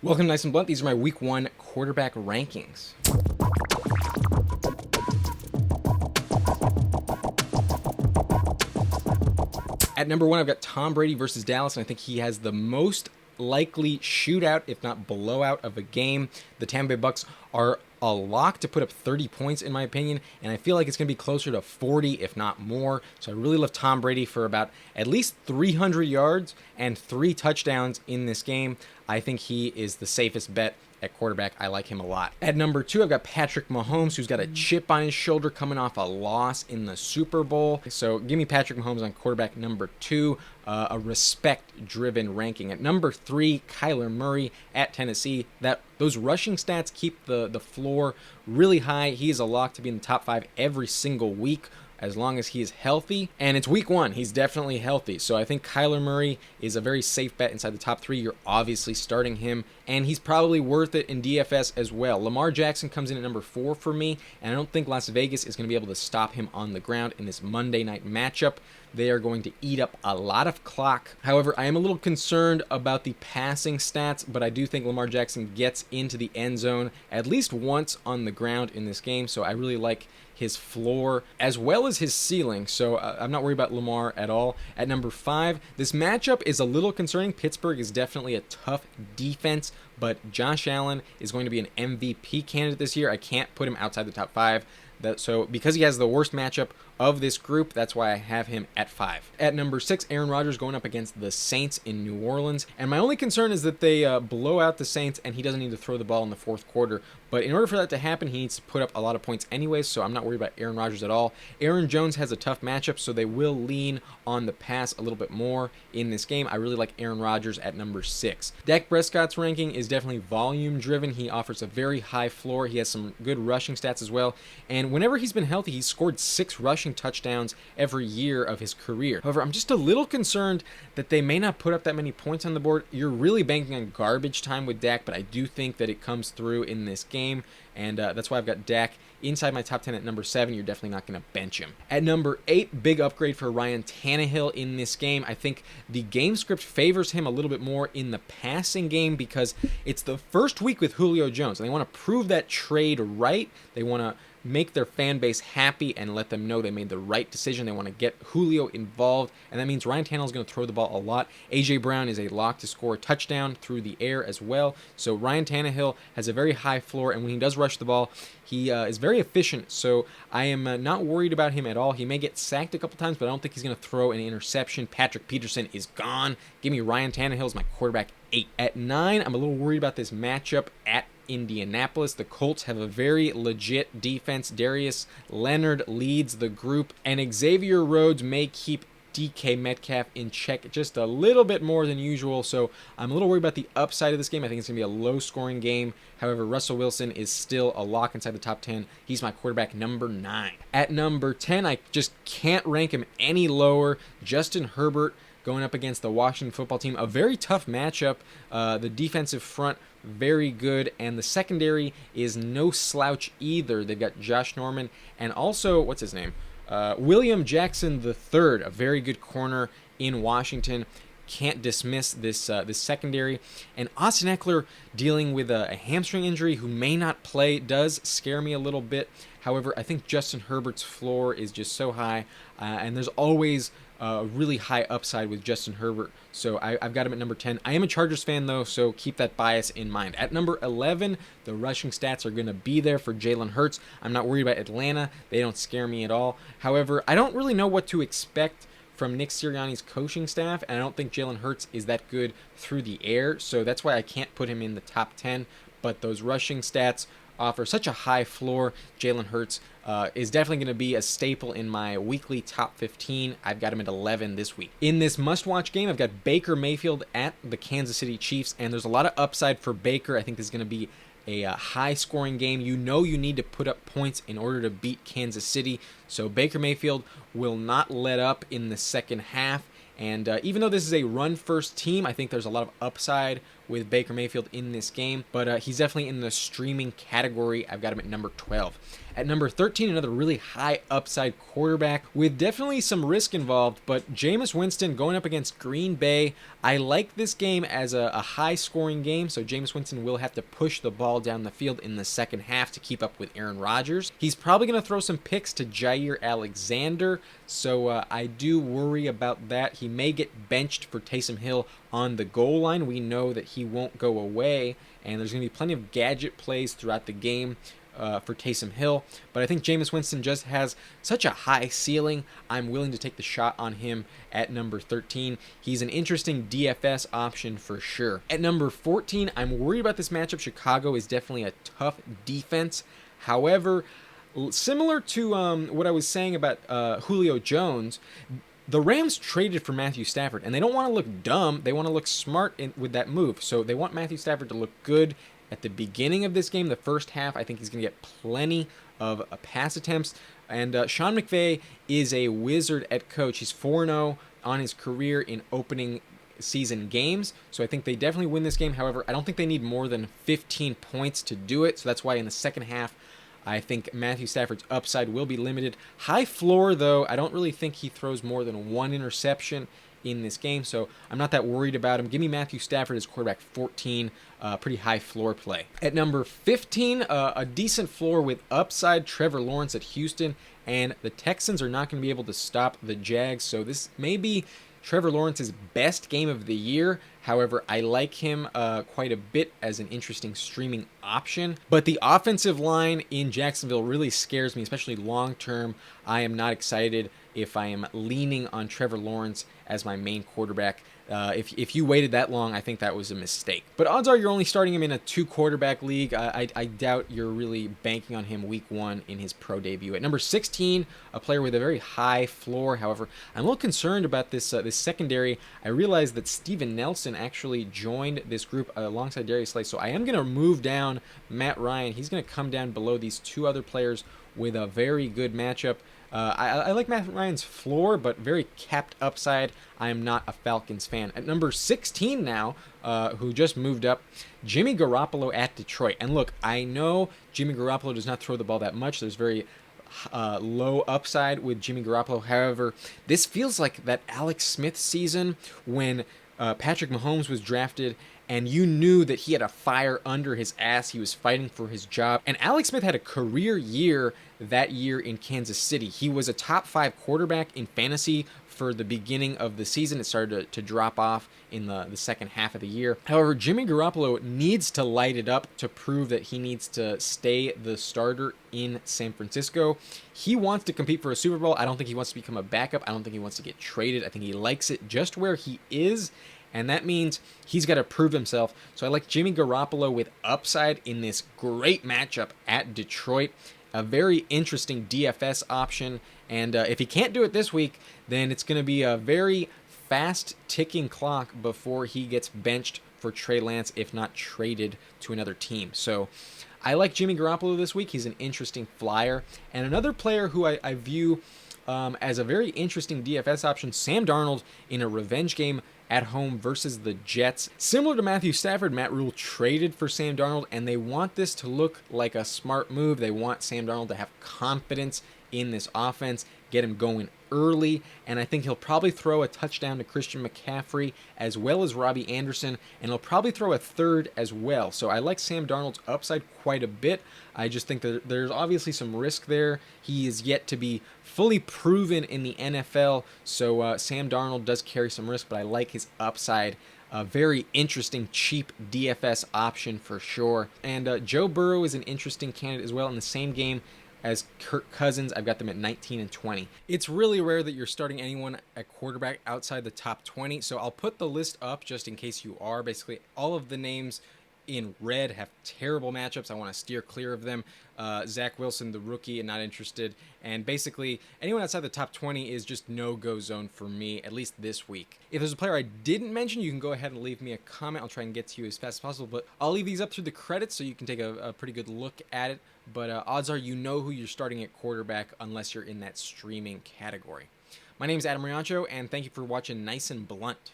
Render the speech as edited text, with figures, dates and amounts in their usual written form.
Welcome to Nice and Blunt. These are my Week 1 quarterback rankings. At number 1, I've got Tom Brady versus Dallas, and I think he has the most likely shootout, if not blowout, of a game. The Tampa Bay Bucks are a lock to put up 30 points, in my opinion, and I feel like it's going to be closer to 40, if not more. So I really love Tom Brady for about at least 300 yards and 3 touchdowns in this game. I think he is the safest bet at quarterback. I like him a lot. At number 2, I've got Patrick Mahomes, who's got a chip on his shoulder coming off a loss in the Super Bowl. So give me Patrick Mahomes on quarterback number 2, a respect-driven ranking. At number 3, Kyler Murray at Tennessee. Those rushing stats keep the floor really high. He is a lock to be in the top 5 every single week, as long as he is healthy. And it's week 1. He's definitely healthy. So I think Kyler Murray is a very safe bet inside the top 3. You're obviously starting him, and he's probably worth it in DFS as well. Lamar Jackson comes in at number 4 for me, and I don't think Las Vegas is going to be able to stop him on the ground in this Monday night matchup. They are going to eat up a lot of clock. However, I am a little concerned about the passing stats, but I do think Lamar Jackson gets into the end zone at least once on the ground in this game, so I really like his floor as well as his ceiling. So I'm not worried about Lamar at all. At number 5, this matchup is a little concerning. Pittsburgh is definitely a tough defense, but Josh Allen is going to be an MVP candidate this year. I can't put him outside the top 5. So because he has the worst matchup of this group, that's why I have him at 5. At number 6, Aaron Rodgers going up against the Saints in New Orleans. And my only concern is that they blow out the Saints and he doesn't need to throw the ball in the fourth quarter. But in order for that to happen, he needs to put up a lot of points anyways, so I'm not worried about Aaron Rodgers at all. Aaron Jones has a tough matchup, so they will lean on the pass a little bit more in this game. I really like Aaron Rodgers at number 6. Dak Prescott's ranking is definitely volume driven. He offers a very high floor. He has some good rushing stats as well. And whenever he's been healthy, he's scored 6 rushing touchdowns every year of his career. However, I'm just a little concerned that they may not put up that many points on the board. You're really banking on garbage time with Dak, but I do think that it comes through in this game, and that's why I've got Dak inside my top 10 at number 7. You're definitely not going to bench him. At number 8, big upgrade for Ryan Tannehill in this game. I think the game script favors him a little bit more in the passing game because it's the first week with Julio Jones, and they want to prove that trade right. They want to make their fan base happy and let them know they made the right decision. They want to get Julio involved, and that means Ryan Tannehill is going to throw the ball a lot. A.J. Brown is a lock to score a touchdown through the air as well. So Ryan Tannehill has a very high floor, and when he does rush the ball, he is very efficient. So I am not worried about him at all. He may get sacked a couple times, but I don't think he's going to throw an interception. Patrick Peterson is gone. Give me Ryan Tannehill as my quarterback 8. At 9, I'm a little worried about this matchup at Indianapolis. The Colts have a very legit defense. Darius Leonard leads the group, and Xavier Rhodes may keep DK Metcalf in check just a little bit more than usual, so I'm a little worried about the upside of this game. I think it's going to be a low-scoring game. However, Russell Wilson is still a lock inside the top 10. He's my quarterback number 9. At number 10, I just can't rank him any lower. Justin Herbert going up against the Washington football team. A very tough matchup. The defensive front, very good, and the secondary is no slouch either. They've got Josh Norman and also, what's his name? William Jackson III, a very good corner in Washington. Can't dismiss this secondary. And Austin Eckler dealing with a hamstring injury who may not play does scare me a little bit. However, I think Justin Herbert's floor is just so high, and there's always really high upside with Justin Herbert, so I've got him at number 10. I am a Chargers fan, though, so keep that bias in mind. At number 11, the rushing stats are going to be there for Jalen Hurts. I'm not worried about Atlanta. They don't scare me at all. However, I don't really know what to expect from Nick Sirianni's coaching staff, and I don't think Jalen Hurts is that good through the air, so that's why I can't put him in the top 10, but those rushing stats offer such a high floor. Jalen Hurts is definitely going to be a staple in my weekly top 15. I've got him at 11 this week. In this must-watch game, I've got Baker Mayfield at the Kansas City Chiefs, and there's a lot of upside for Baker. I think this is going to be a high-scoring game. You know you need to put up points in order to beat Kansas City, so Baker Mayfield will not let up in the second half. And even though this is a run-first team, I think there's a lot of upside with Baker Mayfield in this game, but he's definitely in the streaming category. I've got him at number 12. At number 13, another really high upside quarterback with definitely some risk involved, but Jameis Winston going up against Green Bay. I like this game as a high-scoring game, so Jameis Winston will have to push the ball down the field in the second half to keep up with Aaron Rodgers. He's probably going to throw some picks to Jair Alexander, so I do worry about that. He may get benched for Taysom Hill on the goal line. We know that he won't go away, and there's going to be plenty of gadget plays throughout the game for Taysom Hill, but I think Jameis Winston just has such a high ceiling. I'm willing to take the shot on him at number 13. He's an interesting DFS option for sure. At number 14, I'm worried about this matchup. Chicago is definitely a tough defense. However, similar to what I was saying about Julio Jones, the Rams traded for Matthew Stafford, and they don't want to look dumb. They want to look smart with that move. So they want Matthew Stafford to look good at the beginning of this game, the first half. I think he's going to get plenty of pass attempts. And Sean McVay is a wizard at coach. He's 4-0 on his career in opening season games. So I think they definitely win this game. However, I don't think they need more than 15 points to do it. So that's why in the second half, I think Matthew Stafford's upside will be limited. High floor, though. I don't really think he throws more than one interception in this game, so I'm not that worried about him. Give me Matthew Stafford as quarterback 14, pretty high floor play. At number 15, a decent floor with upside, Trevor Lawrence at Houston, and the Texans are not going to be able to stop the Jags, so this may be Trevor Lawrence's best game of the year. However, I like him quite a bit as an interesting streaming option. But the offensive line in Jacksonville really scares me, especially long term. I am not excited if I am leaning on Trevor Lawrence as my main quarterback. If you waited that long, I think that was a mistake. But odds are you're only starting him in a 2-quarterback league. I doubt you're really banking on him week 1 in his pro debut. At number 16, a player with a very high floor. However, I'm a little concerned about this secondary. I realized that Steven Nelson actually joined this group alongside Darius Slay, so I am going to move down Matt Ryan. He's going to come down below these two other players with a very good matchup. I like Matt Ryan's floor, but very capped upside. I am not a Falcons fan. At number 16 now, who just moved up, Jimmy Garoppolo at Detroit. And look, I know Jimmy Garoppolo does not throw the ball that much. There's very low upside with Jimmy Garoppolo. However, this feels like that Alex Smith season when Patrick Mahomes was drafted, and you knew that he had a fire under his ass. He was fighting for his job. And Alex Smith had a career year that year in Kansas City. He was a top 5 quarterback in fantasy for the beginning of the season. It started to drop off in the second half of the year. However, Jimmy Garoppolo needs to light it up to prove that he needs to stay the starter in San Francisco. He wants to compete for a Super Bowl. I don't think he wants to become a backup. I don't think he wants to get traded. I think he likes it just where he is. And that means he's got to prove himself. So I like Jimmy Garoppolo with upside in this great matchup at Detroit. A very interesting DFS option. And if he can't do it this week, then it's going to be a very fast ticking clock before he gets benched for Trey Lance, if not traded to another team. So I like Jimmy Garoppolo this week. He's an interesting flyer. And another player who I view as a very interesting DFS option, Sam Darnold in a revenge game at home versus the Jets. Similar to Matthew Stafford, Matt Rule traded for Sam Darnold, and they want this to look like a smart move. They want Sam Darnold to have confidence in this offense, get him going early, and I think he'll probably throw a touchdown to Christian McCaffrey as well as Robbie Anderson, and he'll probably throw a third as well. So I like Sam Darnold's upside quite a bit. I just think that there's obviously some risk there. He is yet to be fully proven in the NFL, so Sam Darnold does carry some risk, but I like his upside. A very interesting, cheap DFS option for sure. And Joe Burrow is an interesting candidate as well in the same game as Kirk Cousins. I've got them at 19 and 20. It's really rare that you're starting anyone at quarterback outside the top 20, so I'll put the list up just in case you are. Basically, all of the names in red have terrible matchups. I want to steer clear of them. Zach Wilson, the rookie, and not interested. And basically, anyone outside the top 20 is just no-go zone for me, at least this week. If there's a player I didn't mention, you can go ahead and leave me a comment. I'll try and get to you as fast as possible. But I'll leave these up through the credits so you can take a pretty good look at it. But odds are you know who you're starting at quarterback unless you're in that streaming category. My name is Adam Riancho, and thank you for watching Nice and Blunt.